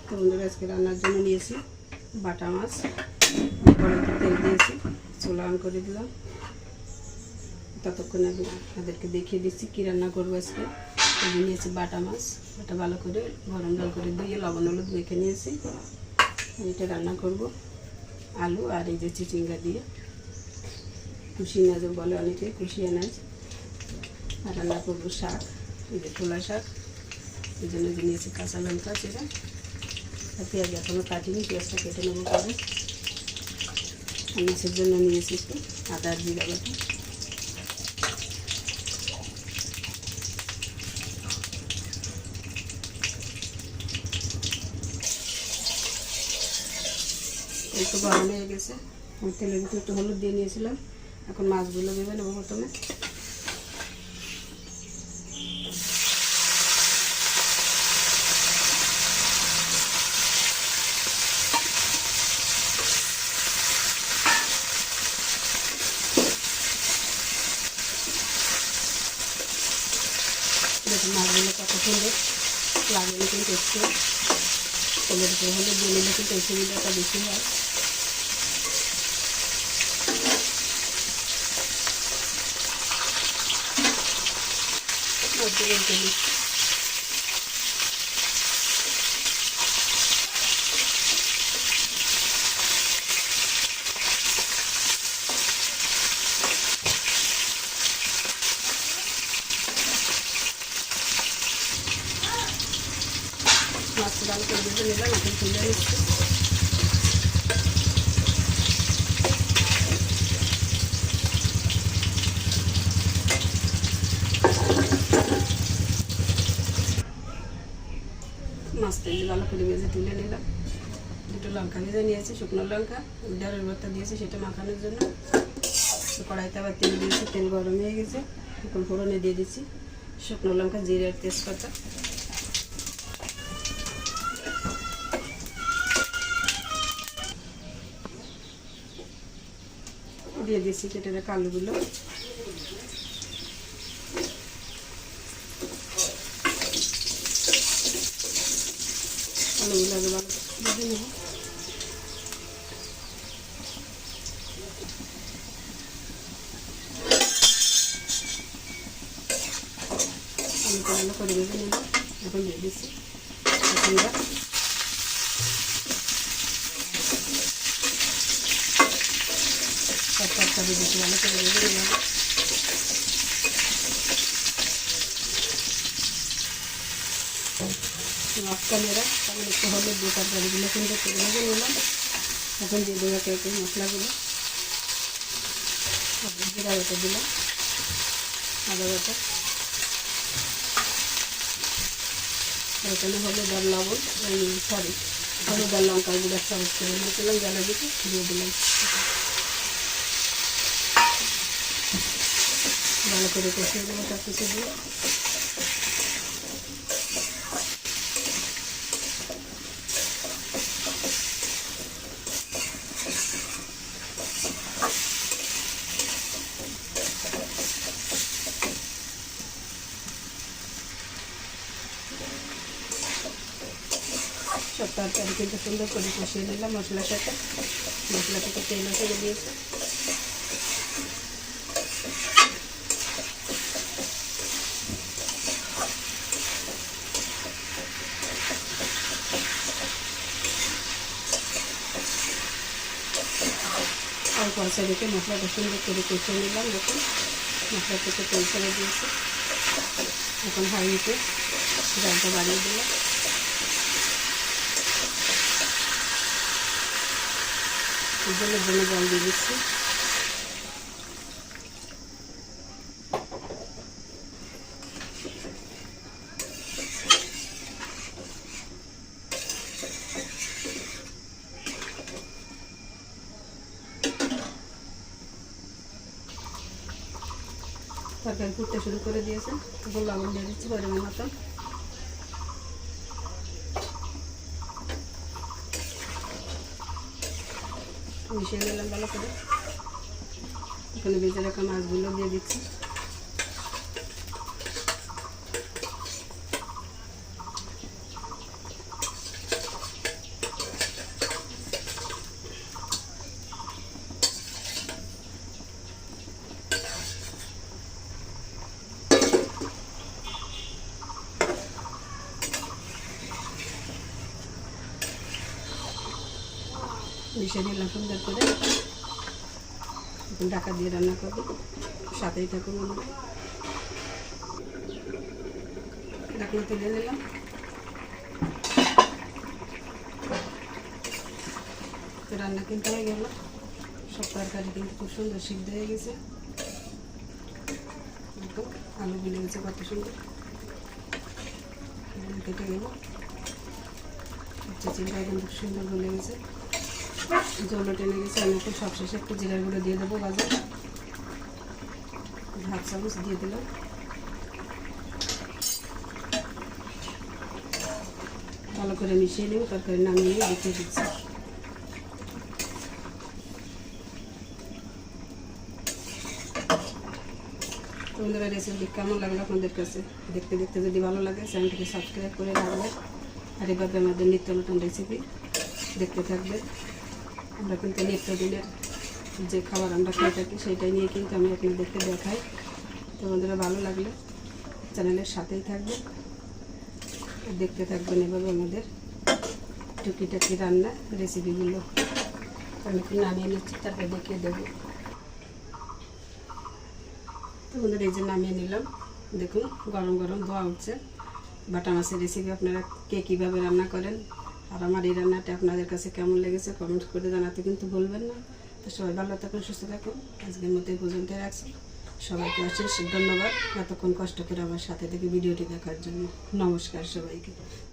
তো বন্ধুরা আজকে রান্নার জন্য নিয়েছি বাটা মাছ। কড়াইতে তেল দিয়েছি, চুলা অন করে দিলাম। ততক্ষণে আমি আপনাদেরকে দেখিয়ে দিচ্ছি কী রান্না করবো আজকে। আমি নিয়েছি বাটা মাছ, এটা ভালো করে গরম জল করে দিয়ে লবণ হলুদ মেখে নিয়েছি। এটা রান্না করব আলু আর এই যে চিচিঙ্গা দিয়ে, কুশি নাচ বলে অনেকে, কুশিয়া নাচ। আর রান্না করবো শাক, এই যে ছোলা শাক। এই জন্য নিয়েছি কাঁচা লঙ্কা সেটা, আর পেঁয়াজ এখনও কাটিনি, পেঁয়াজটা কেটে নেবো পরে। আর মাছের জন্য নিয়েছি একটু আদা আর জিরা বাটা। একটু গরম হয়ে গেছে, আমি তেলের ভিতরে একটু হলুদ দিয়ে নিয়েছিলাম। এখন মাছগুলো ভেবে নেবো প্রথমে। দেখুন মাছগুলো কত সুন্দর লাগবে, কিন্তু একটু তেলের উপরে হলুদ দিয়ে নিলে কিন্তু এই সুবিধাটা বেশি হয়। মাছটা ভালো করে ভেজে নিলাম, এখন তুলে নিচ্ছি। মাছটা ভালো করে ভেজে তুলে নিলাম। দুটো লঙ্কা ভেজে নিয়েছি, শুকনো লঙ্কা, ডালের ভর্তা দিয়েছি সেটা মাখানোর জন্য। কড়াইতে আবার তেল দিয়েছি, তেল গরম হয়ে গেছে। এখন ফোড়নে দিয়ে দিচ্ছি শুকনো লঙ্কা, জিরে আর তেজপাতা। দিয়ে দিচ্ছি কেটে রাখা আলুগুলো। আলুগুলো আগে ভালো ভেজে নেব। আলুটা ভালো করে ভেজে নেব। এখন দিয়ে দিচ্ছি চিচিঙ্গা। সবটা দিয়েছি, ভালো করে ভেজে নেব। মাঝখানেরা তাহলে একটু হলুদ দিয়ে তরকারিগুলো সুন্দর করে ভেজে নিলাম। এখন দিয়ে দেবো একে একে মশলাগুলো। জিরা বাটা দিলাম, আদা বাটা, এখানে হলুদ আর লবণ, সরি হলুদ আর লঙ্কা গুঁড়ো চামচ করে দিয়েছিলাম, জলের দিকে দিয়ে দিলাম। ভালো করে কষিয়ে দেবো সব কিছু দিয়ে। সব তরকারি কিন্তু সুন্দর করে কষিয়ে নিলাম মশলার সাথে। মশলা থেকে তেল ছেড়ে দিয়েছে। অল্প আঁচে রেখে মশলাটা সুন্দর করে কষিয়ে নিলাম। দেখুন মশলা থেকে তেল ছেড়ে দিয়েছে। এখন হাই হিটে জলটা বাড়িয়ে দিলাম। জলের জন্য জল দিয়ে দিচ্ছি। তরকারি ফুটতে শুরু করে দিয়েছে, তখন লবণ দিয়ে দিচ্ছি পরিমাণ মতো। মিশিয়ে নিলাম ভালো করে। এখানে ভেজে রাখা মাছগুলো দিয়ে দিচ্ছি। মিশিয়ে নিলাম সুন্দর করে। এখন ঢাকা দিয়ে রান্না করবো, সাথেই থাকুন বন্ধুরা। ঢাকনা তুলে নিলাম। রান্না কিন্তু হয়ে গেল, সব তরকারি কিন্তু খুব সুন্দর সিদ্ধ হয়ে গেছে। আলু গলে গেছে কত সুন্দর, কেটে গেল। চিচিংটা কিন্তু সুন্দর গলে গেছে, জল টেনে গেছে। আমি একটু সবশেষে একটু জিরার গুঁড়ো দিয়ে দেবো, বাজার হাফ চামচ দিয়ে দিলাম। ভালো করে মিশিয়ে নেব, তরকারি নামিয়ে নিয়ে দেখিয়ে দিচ্ছি। বন্ধুরা, রেসিপি কেমন লাগলো আপনাদের কাছে? দেখতে দেখতে যদি ভালো লাগে চ্যানেলটিকে সাবস্ক্রাইব করে রাখবেন, আর এভাবে আমাদের নিত্য নতুন রেসিপি দেখতে থাকবে। আমরা কিন্তু নিত্যদিনের যে খাবার আমরা খেয়ে থাকি সেইটাই নিয়ে কিন্তু আমি আপনাদেরকে দেখাই। তো বন্ধুরা, ভালো লাগলে চ্যানেলের সাথেই থাকবেন, দেখতে থাকবেন এভাবে আমাদের টুকিটাকি রান্না রেসিপিগুলো। আমি একটু নামিয়ে নিচ্ছি, তারপরে দেখিয়ে দেবো। তো বন্ধুরা, এই যে নামিয়ে নিলাম, দেখুন গরম গরম ধোয়া উঠছে। বাটা মাছের রেসিপি আপনারা কে কীভাবে রান্না করেন, আর আমার এই রান্নাটা আপনাদের কাছে কেমন লেগেছে কমেন্ট করে জানাতে কিন্তু ভুলবেন না। তো সবাই ভালো থাকুন, সুস্থ থাকুন। আজকের মতো এই পর্যন্ত রাখছি। সবাইকে অশেষ ধন্যবাদ এতক্ষণ কষ্ট করে আমার সাথে থেকে ভিডিওটি দেখার জন্য। নমস্কার সবাইকে।